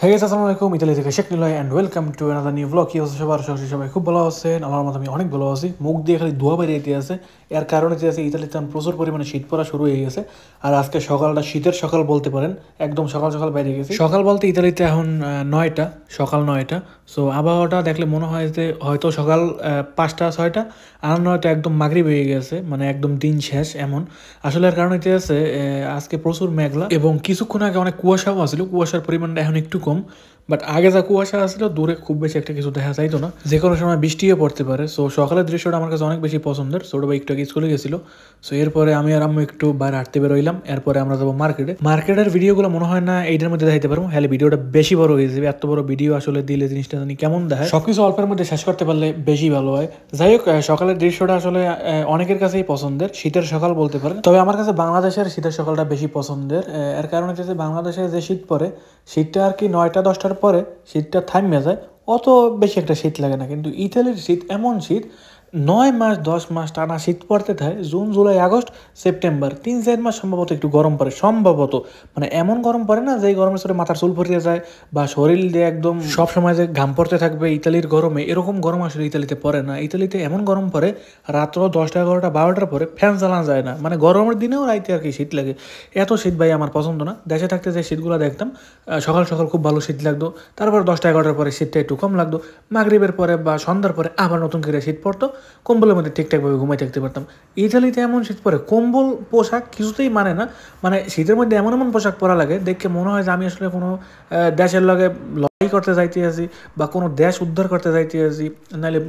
Hey guys, আসসালামু আলাইকুম। Italy থেকে Sheikh Niloy and welcome to another new blog. কি হচ্ছে সবার? সবাই খুব ভালো আছেন। আমার মতো আমি অনেক ভালো আছি। মুখ দিয়ে খালি ধোয়া বেরিয়ে আছে। এর কারণে যে আছে ইতালিতে প্রচুর পরিমাণে শীত পড়া শুরু হয়ে গেছে। আর আজকে সকালটা শীতের সকাল বলতে পারেন। একদম সকাল সকাল বাইরে গেছে। সকাল বলতে ইতালিতে এখন 9টা, সকাল 9টা। সো আবহাওয়াটা দেখলে মনে হয় যে হয়তো সকাল 5টা 6টা, আর নয়তো একদম মাগরিব হয়ে গেছে, মানে একদম দিন শেষ এমন। আসলে এর কারণ হচ্ছে আজকে প্রচুর মেঘলা এবং কিছুক্ষণ আগে অনেক কুয়াশাও আসছিল। কুয়াশার পরিমাণটা এখন একটু কম, বাট আগে যা কুয়াশা আসছিল দূরে খুব বেশি একটা কিছু দেখা যাইতো না, যে কোনো সময় বৃষ্টিও পড়তে পারে। সো সকালের দৃশ্যটা আমার কাছে অনেক বেশি পছন্দের। ছোট ভাই একটু আগে স্কুলে গেছিল, সো এরপরে আমি আর আম্মু একটু বাইরে হাঁটতে বেরোইলাম। এরপরে আমরা যাবো মার্কেটে। মার্কেটের ভিডিওগুলো মনে হয় না এইটার মধ্যে দেখাইতে পারবো, হ্যাঁ ভিডিওটা বেশি বড় হয়ে যাবে। এত বড় ভিডিও আসলে দিলে জিনিসটা জানি কেমন দেখায়, সবকিছু অল্পের মধ্যে শেষ করতে পারলে বেশি ভালো হয়। যাই হোক, সকালের দৃশ্যটা আসলে অনেকের কাছেই পছন্দের, শীতের সকাল বলতে পারেন। তবে আমার কাছে বাংলাদেশের শীতের সকালটা বেশি পছন্দের। এর কারণ হচ্ছে যে বাংলাদেশে যে শীত পড়ে, শীতটা আর কি 9টা 10টার পরে শীতটা থামিয়ে যায়, অত বেশি একটা শীত লাগে না। কিন্তু ইতালির শীত এমন শীত, 9 মাস 10 মাস টানা শীত পড়তে থাকে। জুন জুলাই আগস্ট সেপ্টেম্বর 3-4 মাস সম্ভবত একটু গরম পড়ে, সম্ভবত। মানে এমন গরম পড়ে না যে গরমের সাথে মাথার চুল ফুরিয়ে যায় বা শরীর দিয়ে একদম সব সময় যে ঘাম পড়তে থাকবে ইতালির গরমে, এরকম গরম আসলে ইতালিতে পড়ে না। ইতালিতে এমন গরম পড়ে রাত্র 10টা 11টা 12টার পরে ফ্যান চালানো যায় না। মানে গরমের দিনেও রাইতে আর কি শীত লাগে। এত শীত ভাই আমার পছন্দ না। দেশে থাকতে যে শীতগুলো দেখতাম, সকাল সকাল খুব ভালো শীত লাগতো, তারপর 10টা 11টার পরে শীতটা একটু কম লাগতো, মাগরিবের পরে বা সন্ধ্যার পরে আবার নতুন করে শীত পড়তো, কম্বলের মধ্যে ঠিকঠাকভাবে ঘুমাই থাকতে পারতাম। ইতালিতে এমন শীত পড়ে, কম্বল পোশাক কিছুতেই মানে না। মানে শীতের মধ্যে এমন এমন পোশাক পরা লাগে, দেখে মনে হয় যে আমি আসলে কোনো দেশের লগে লড়াই করতে যাইতে আছি বা কোনো দেশ উদ্ধার করতে যাইতে আছি, নাহলে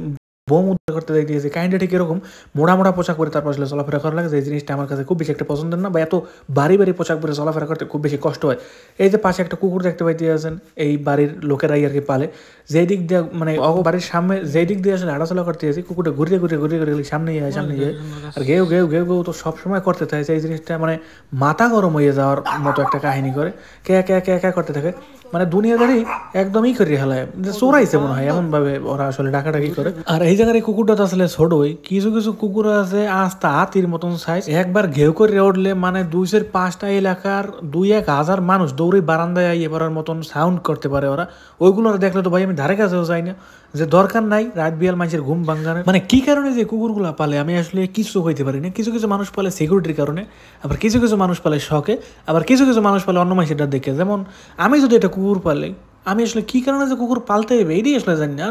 বোম উদ্ধার করতে যাইতেছি। কাহিনীটা ঠিক এরকম। মোড়া মোড়া পোশাক পরে তারপর আসলে চলাফেরা করা লাগে, যে জিনিসটা আমার কাছে খুব বেশি একটা পছন্দের না, বা এত ভারী ভারী পোশাক পরে চলাফেরা করতে খুব বেশি কষ্ট হয়। এই যে পাশে একটা কুকুর দেখতে পাইতে আছেন, এই বাড়ির লোকেরাই আর কি পালে। যেই দিক দিয়ে মানে বাড়ির সামনে যেই দিক দিয়ে আসলে হাঁটাচলা করতে আছি, কুকুরটা ঘুরিয়ে ঘুরিয়ে ঘুরিয়ে ঘুরিয়ে সামনে যায় সামনে যায়, আর ঘেউ ঘেউ ঘেউ ঘেউ তো সবসময় করতে থাকে। এই জিনিসটা মানে মাথা গরম হয়ে যাওয়ার মতো একটা কাহিনী করে, কে কে কে কে করতে থাকে। মানে দুনিয়াদারি একদমই করে হেলায়, যে চোরাইছে মনে হয় এমন ভাবে ওরা আসলে ডাকাডাকি করে। আর এই জায়গার এই কুকুরটা তো আসলে ছোটই, কিছু কিছু কুকুর আছে আস্তা হাতির মতন সাইজ, একবার ঘেউ করে উঠলে মানে 2-5টা এলাকার 2-1000 মানুষ দৌড়ে বারান্দায় আইয়ে পড়ার মতন সাউন্ড করতে পারে ওরা। ওইগুলো দেখলে তো ভাই আমি ধারে কাছেও যাই না, যে দরকার নাই রাত বিয়াল মানুষের ঘুম ভাঙানোর। মানে কি কারণে যে কুকুরগুলা পালে আমি আসলে কিছু হইতে পারি না। কিছু কিছু মানুষ পালে সিকিউরিটির কারণে, আবার কিছু কিছু মানুষ পালে শখে, আবার কিছু কিছু মানুষ পালে অন্য মানুষের দেখে। যেমন আমি যদি এটা কুকুর পালে, আমি আসলে কী কারণে যে কুকুর পালতে হইবে এইটাই আসলে জানি না।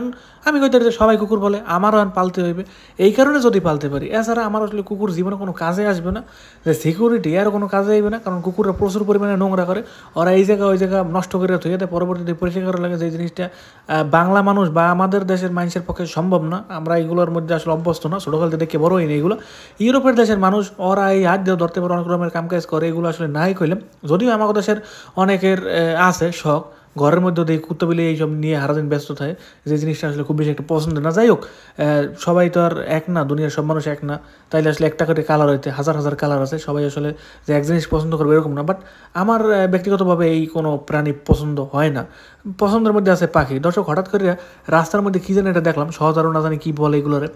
আমি কইতে যে সবাই কুকুর বলে, আমারও পালতে হইবে এই কারণে যদি পালতে পারি। এছাড়া আমার আসলে কুকুর জীবনে কোনো কাজে আসবে না, যে সিকিউরিটি আর কোনো কাজে আসবে না। কারণ কুকুররা প্রচুর পরিমাণে নোংরা করে, ওরা এই জায়গা ওই জায়গা নষ্ট করে থইয়ে দেয়, পরবর্তীতে পরিষ্কার করা লাগে। যে জিনিসটা বাংলা মানুষ বা আমাদের দেশের মানুষের পক্ষে সম্ভব না। আমরা এগুলোর মধ্যে আসলে অভ্যস্ত না, ছোটোকাল থেকে দেখে বড় হয়নি এগুলো। ইউরোপের দেশের মানুষ ওরা এই হাত দিয়ে ধরতে পারে, অনেক রকমের কাম কাজ করে, এগুলো আসলে নাই কইলাম। যদিও আমাদের দেশের অনেকের আছে শখ, ঘরের মধ্যে দেখি কুত্তা বিলে এইসব নিয়ে সারাদিন ব্যস্ত থাকে, যে জিনিসটা আসলে খুব বেশি একটা পছন্দের না। যাই হোক, সবাই তো আর এক না, দুনিয়ার সব মানুষ এক না। তাইলে আসলে একটা করে কালার হইতে হাজার হাজার কালার আছে, সবাই আসলে যে এক জিনিস পছন্দ করবে এরকম না। বাট আমার ব্যক্তিগতভাবে এই কোনো প্রাণী পছন্দ হয় না। পছন্দের মধ্যে আছে পাখি। দর্শক, হঠাৎ করে রাস্তার মধ্যে কী জানি এটা দেখলাম, সহজারও না জানি কী বলে এগুলোরে,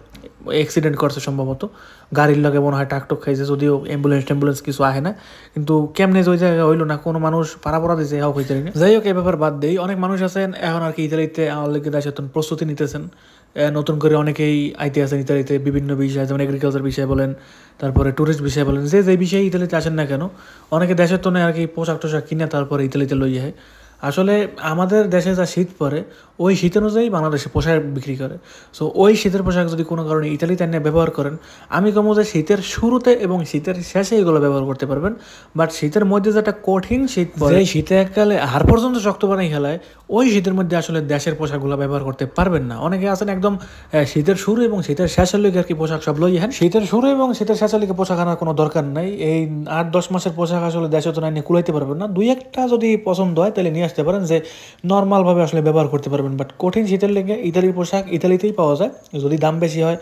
অ্যাক্সিডেন্ট করছে সম্ভবত, গাড়ির লগে মনে হয় টাকটক খাইছে। যদিও অ্যাম্বুলেন্স কিছু আহে না, কিন্তু কেমনে যে ওই জায়গায় হইলো না, কোনো মানুষ পাড়া পড়া দিয়েছে হাও হয়ে যায় না। যাই হোক, এই ব্যাপার বাদ দেই। অনেক মানুষ আছেন এখন আর কি ইতালিতে আমার লেগে দেশের প্রস্তুতি নিতেছেন। নতুন করে অনেকেই আইতে আছেন ইতালিতে বিভিন্ন বিষয়, যেমন এগ্রিকালচার বিষয় বলেন, তারপরে ট্যুরিস্ট বিষয় বলেন, যে যে বিষয়ে ইতালিতে আসেন না কেন, অনেকে দেশের তো আর কি পোশাক টোশাক কিনে তারপরে ইতালিতে লই যায়। আসলে আমাদের দেশে যা শীত পড়ে, ওই শীত অনুযায়ী বাংলাদেশে পোশাক বিক্রি করে। সো ওই শীতের পোশাক যদি কোনো কারণে ইতালিতে এনে ব্যবহার করেন, আমি কমো যে শীতের শুরুতে এবং শীতের শেষে এগুলো ব্যবহার করতে পারবেন। বাট শীতের মধ্যে যেটা কঠিন শীত পড়ে, এই শীতে এককালে হাড় পর্যন্ত শক্ত বানাই খেলায়, ওই শীতের মধ্যে আসলে দেশের পোশাকগুলো ব্যবহার করতে পারবেন না। অনেকে আছেন একদম শীতের শুরু এবং শীতের শেষের লিগে আর কি পোশাক সব লই হ্যাঁ, শীতের শুরু এবং শীতের শেষের লিগে পোশাক আনার কোনো দরকার নাই। এই 8-10 মাসের পোশাক আসলে দেশে তো নিয়ে কুলাইতে পারবেন না। 2-1টা যদি পছন্দ হয় তাহলে নিয়ে আসতে পারেন, যে নর্মালভাবে আসলে ব্যবহার করতে পারবেন। বাট কঠিন শীতের লেগে ইতালির পোশাক ইতালিতেই পাওয়া যায়। যদি দাম বেশি হয়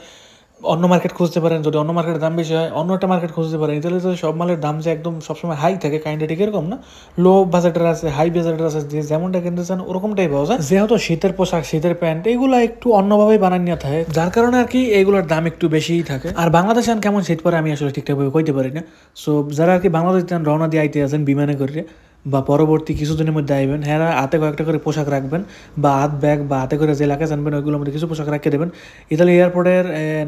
অন্য মার্কেট খুঁজতে পারেন, যদি অন্য মার্কেটের দাম বেশি হয় অন্য একটা মার্কেট খুঁজতে পারেন। ইতালিতে সব মালের দাম যে একদম সবসময় হাই থাকে, কাইন্ডটা ঠিক এরকম না। লো বাজেটের আছে, হাই বাজেটের আছে, যে যেমনটা কিনতে চান ওরকমটাই পাওয়া যায়। যেহেতু শীতের পোশাক শীতের প্যান্ট এগুলো একটু অন্যভাবেই বানান নিয়ে থাকে, যার কারণে আর কি এগুলোর দাম একটু বেশিই থাকে। আর বাংলাদেশে কেমন শীত পরে আমি আসলে ঠিকঠাকভাবে কইতে পারি না। সো যারা আর কি বাংলাদেশ রওনা দিয়ে আইতে আছেন বিমানে করে, বা পরবর্তী কিছুদিনের মধ্যে আইবেন, হ্যাঁ হাতে কয়েকটা করে পোশাক রাখবেন বা হাত ব্যাগ বা হাতে করে যে এলাকায় জানবেন ওইগুলোর মধ্যে কিছু পোশাক রাখে দেবেন। ইতালি এয়ারপোর্টের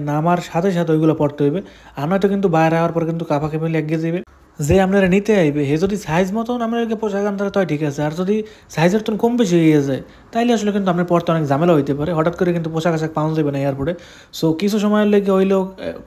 নামার সাথে সাথে ওইগুলো পড়তে হইবে, আর নয়তো কিন্তু বাইরে যাওয়ার পর কিন্তু কাপা কেমন লেগে যাবে। যে আপনারা নিতে আইবে হে যদি সাইজ মতন আপনাদেরকে পোশাক আনতে তাই ঠিক আছে, আর যদি সাইজের তো কম বেশি হয়ে যায় তাইলে আসলে কিন্তু আপনার পড়তে অনেক ঝামেলা হইতে পারে, হঠাৎ করে কিন্তু পোশাক আশাক পাওয়া যাবে না এয়ারপোর্টে। সো কিছু সময়ের লেগে হইলেও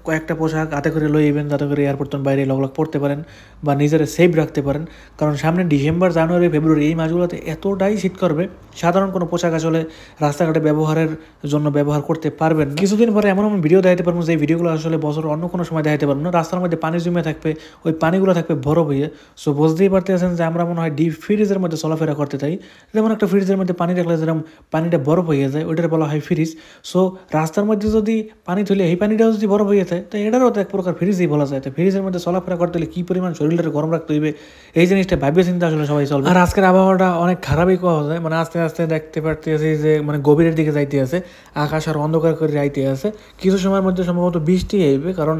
কয়েকটা পোশাক হাতে করে লই আইবেন, যাতে করে এয়ারপোর্ট বাইরে লগ পড়তে পারেন বা নিজের সেফ রাখতে পারেন। কারণ সামনে ডিসেম্বর, জানুয়ারি, ফেব্রুয়ারি এই মাসগুলোতে এতটাই শীত করবে, সাধারণ কোনো পোশাক আসলে রাস্তাঘাটে ব্যবহারের জন্য ব্যবহার করতে পারবেন। কিছুদিন পরে এমন এমন ভিডিও দেখাতে পারবো যে ভিডিওগুলো আসলে বছর অন্য কোনো সময় দেখাতে পারবো না। রাস্তার মধ্যে পানি জমে থাকবে, ওই পানিগুলো থাকবে বরফ হয়ে। সো বুঝতেই পারতেছেন যে আমরা মনে হয় ডিপ ফ্রিজের মধ্যে চলাফেরা করতে চাই। যেমন একটা ফ্রিজের মধ্যে পানি রাখলে যেরকম পানিটা বরফ হয়ে যায়, ওইটার বলা হয় ফ্রিজ। সো রাস্তার মধ্যে যদি পানি তুলে এই পানিটাও যদি বরফ হয়ে যায়, তো এটারও তো এক প্রকার ফ্রিজই বলা যায়। তো ফ্রিজের মধ্যে চলাফেরা করতে হলে কী পরিমাণ শরীরটা গরম রাখতে হইবে, এই জিনিসটা ভাবিয়ে চিন্তা আসলে সবাই চলবে। আর আজকের আবহাওয়াটা অনেক খারাপই পাওয়া যায়, মানে আস্তে আস্তে দেখতে পারতেছি যে মানে গভীরের দিকে যাইতে আছে, আকাশ আর অন্ধকার করে যাইতে আছে। কিছু সময়ের মধ্যে সম্ভবত বৃষ্টি আইবে, কারণ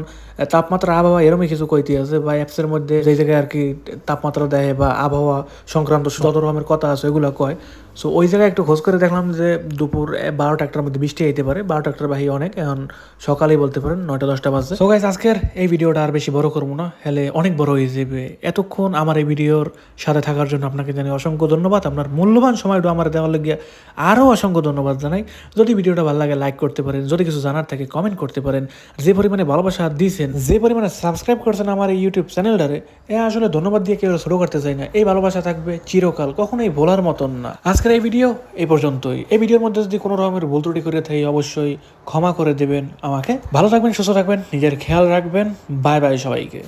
তাপমাত্রা আবহাওয়া এরমই কিছু কইতে আছে বা অ্যাপসের মধ্যে যে জায়গায় আর কি তাপমাত্রা দেয় বা আবহাওয়া সংক্রান্ত যত রকমের কথা আছে ওইগুলো কয়। সো ওই জায়গায় একটু খোঁজ করে দেখলাম যে দুপুর 12টা-1টার মধ্যে বৃষ্টি আইতে পারে। 12টা-1টার বাহিরে অনেক, এখন সকালেই বলতে পারেন 9টা-10টা বাজে। সো গাইস, আজকের এই ভিডিওটা আর বেশি বড় করবো না, হেলে অনেক বড় হয়ে যাবে। এতক্ষণ আমার এই ভিডিওর সাথে থাকার জন্য আপনাকে জানাই অসংখ্য ধন্যবাদ। আপনার মূল্যবান সময়টা আমার দেওয়ার লাগিয়া আরও অসংখ্য ধন্যবাদ জানাই। যদি ভিডিওটা ভালো লাগে লাইক করতে পারেন, যদি কিছু জানার থাকে কমেন্ট করতে পারেন। যে পরিমাণে ভালোবাসা দিয়েছেন, যে পরিমাণে সাবস্ক্রাইব করছেন আমার এই ইউটিউব চ্যানেলটারে, আসলে ধন্যবাদ দিয়ে কেউ ছোটো করতে চাই না। এই ভালোবাসা থাকবে চিরকাল, কখনোই ভোলার মতন না। আজকের এই ভিডিও এই পর্যন্তই। এই ভিডিওর মধ্যে যদি কোনো রকমের ভুল ত্রুটি করে থাকি অবশ্যই ক্ষমা করে দেবেন আমাকে। ভালো থাকবেন, সুস্থ থাকবেন, নিজের খেয়াল রাখবেন। বাই বাই সবাইকে।